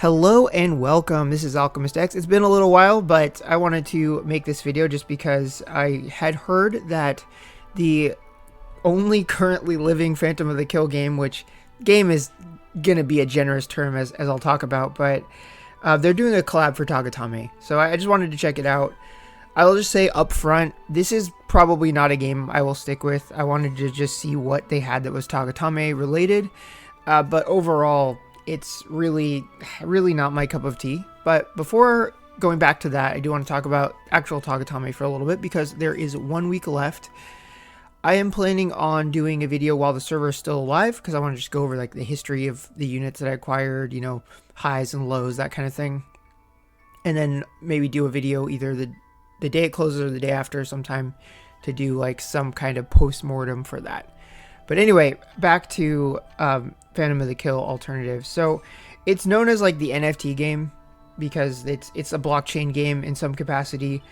Hello and welcome. This is Alchemistexe. It's been a little while, but I wanted to make this video just because I had heard that the only currently living Phantom of the Kill game, which game is gonna be a generous term as I'll talk about, but they're doing a collab for Tagatame. So I just wanted to check it out. I'll just say up front, this is probably not a game I will stick with. I wanted to just see what they had that was Tagatame related, but overall, it's really not my cup of tea. But before going back to that, I do want to talk about actual Tagatame for a little bit because there is 1 week left. I am planning on doing a video while the server is still alive because I want to just go over like the history of the units that I acquired, you know, highs and lows, that kind of thing. And then maybe do a video either the day it closes or the day after sometime to do like some kind of post-mortem for that. But anyway, back to Phantom of the Kill alternative. So it's known as like the NFT game because it's a blockchain game in some capacity.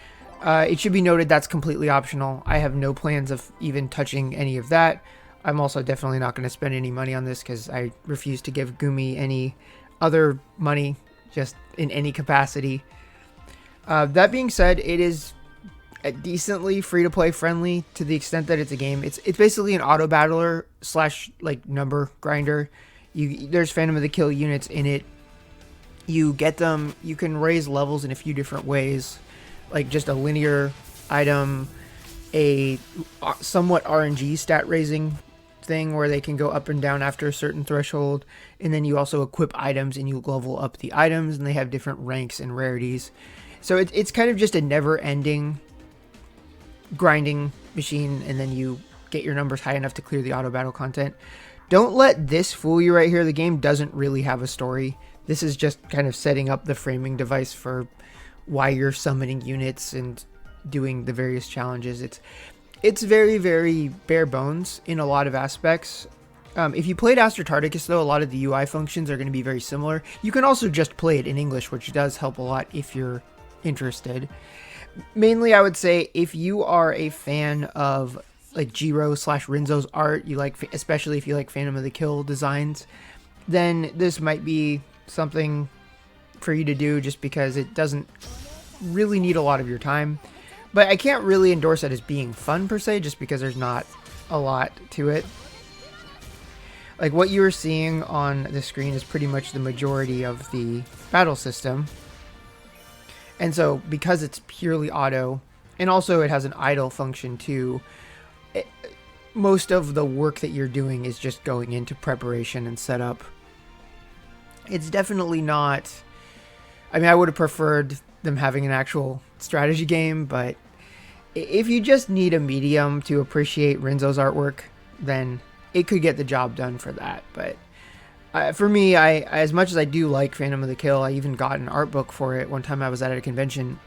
It should be noted that's completely optional. I have no plans of even touching any of that. I'm also definitely not going to spend any money on this because I refuse to give Gumi any other money just in any capacity. That being said, it is decently free-to-play friendly to the extent that it's a game. It's basically an auto battler slash like number grinder. There's Phantom of the Kill units in it. You get them. You can raise levels in a few different ways, like just a linear item, a somewhat RNG stat raising thing where they can go up and down after a certain threshold, and then you also equip items and you level up the items, and they have different ranks and rarities. So it's kind of just a never-ending grinding machine, and then you get your numbers high enough to clear the auto battle content. Don't let this fool you right here. The game doesn't really have a story. This is just kind of setting up the framing device for why you're summoning units and doing the various challenges. It's very, very bare bones in a lot of aspects. If you played Astra Tarticus, though, a lot of the UI functions are going to be very similar. You can also just play it in English, which does help a lot if you're interested. Mainly, I would say if you are a fan of like Jiro / Rinzo's art, you like, especially if you like Phantom of the Kill designs, then this might be something for you to do just because it doesn't really need a lot of your time. But I can't really endorse it as being fun per se, just because there's not a lot to it. Like what you are seeing on the screen is pretty much the majority of the battle system. And so because it's purely auto, and also it has an idle function too, most of the work that you're doing is just going into preparation and setup. It's definitely not... I mean, I would have preferred them having an actual strategy game, but if you just need a medium to appreciate Rinzo's artwork, then it could get the job done for that. But for me, as much as I do like Phantom of the Kill, I even got an art book for it one time I was at a convention.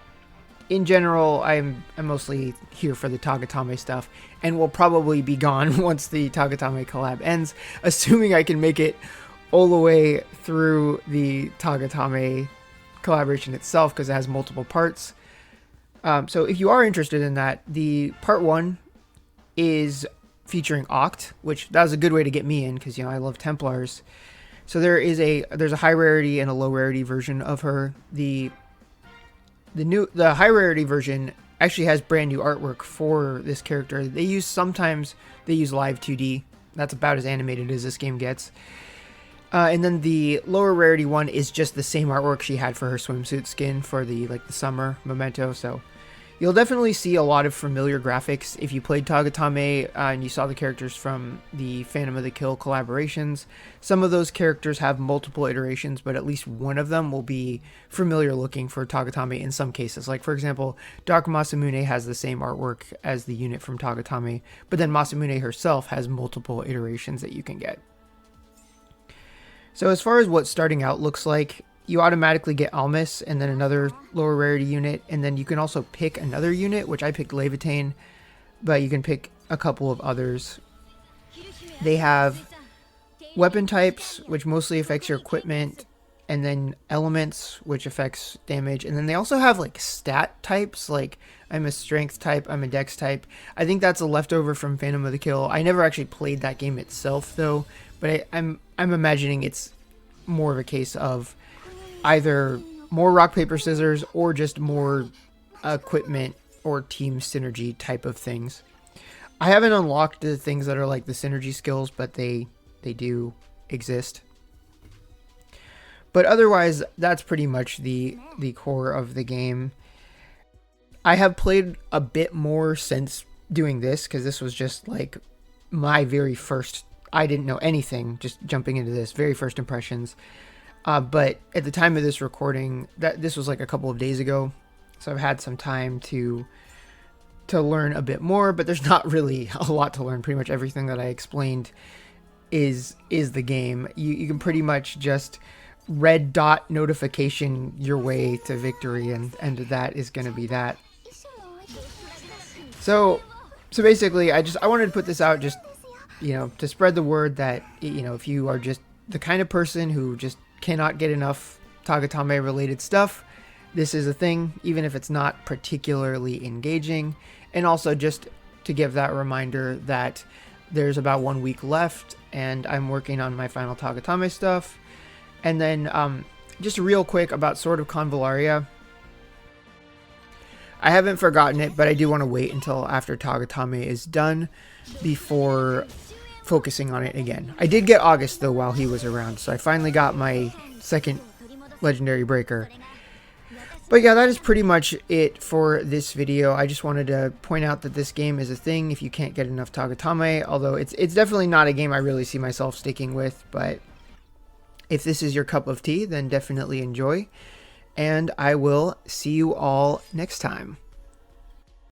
In general, I'm mostly here for the Tagatame stuff, and will probably be gone once the Tagatame collab ends, assuming I can make it all the way through the Tagatame collaboration itself, because it has multiple parts. So if you are interested in that, the part 1 is featuring Oct, which that was a good way to get me in because, you know, I love Templars. So there's a high rarity and a low rarity version of her. The high rarity version actually has brand new artwork for this character. Sometimes they use live 2D. That's about as animated as this game gets. And then the lower rarity one is just the same artwork she had for her swimsuit skin for the summer memento. So you'll definitely see a lot of familiar graphics if you played Tagatame and you saw the characters from the Phantom of the Kill collaborations. Some of those characters have multiple iterations, but at least one of them will be familiar looking for Tagatame in some cases. Like, for example, Dark Masamune has the same artwork as the unit from Tagatame, but then Masamune herself has multiple iterations that you can get. So as far as what starting out looks like, you automatically get Almas and then another lower rarity unit, and then you can also pick another unit, which I picked Levitain, but you can pick a couple of others. They have weapon types, which mostly affects your equipment, and then elements, which affects damage, and then they also have like stat types, like I'm a strength type, I'm a dex type. I think that's a leftover from Phantom of the Kill. I never actually played that game itself though, but I'm imagining it's more of a case of either more rock, paper, scissors, or just more equipment or team synergy type of things. I haven't unlocked the things that are like the synergy skills, but they do exist. But otherwise, that's pretty much the core of the game. I have played a bit more since doing this, because this was just like my very first, I didn't know anything, just jumping into this, very first impressions. But at the time of this recording, this was like a couple of days ago, so I've had some time to learn a bit more, but there's not really a lot to learn. Pretty much everything that I explained is the game. You can pretty much just red dot notification your way to victory, and that is going to be that. So basically, I wanted to put this out just, you know, to spread the word that, you know, if you are just the kind of person who just cannot get enough Tagatame related stuff, this is a thing, even if it's not particularly engaging. And also just to give that reminder that there's about 1 week left, and I'm working on my final Tagatame stuff. And then just real quick about Sword of Convallaria. I haven't forgotten it, but I do want to wait until after Tagatame is done before focusing on it again. I did get August though while he was around, so I finally got my second legendary breaker. But yeah, that is pretty much it for this video. I just wanted to point out that this game is a thing if you can't get enough Tagatame, although it's definitely not a game I really see myself sticking with, but if this is your cup of tea, then definitely enjoy, and I will see you all next time.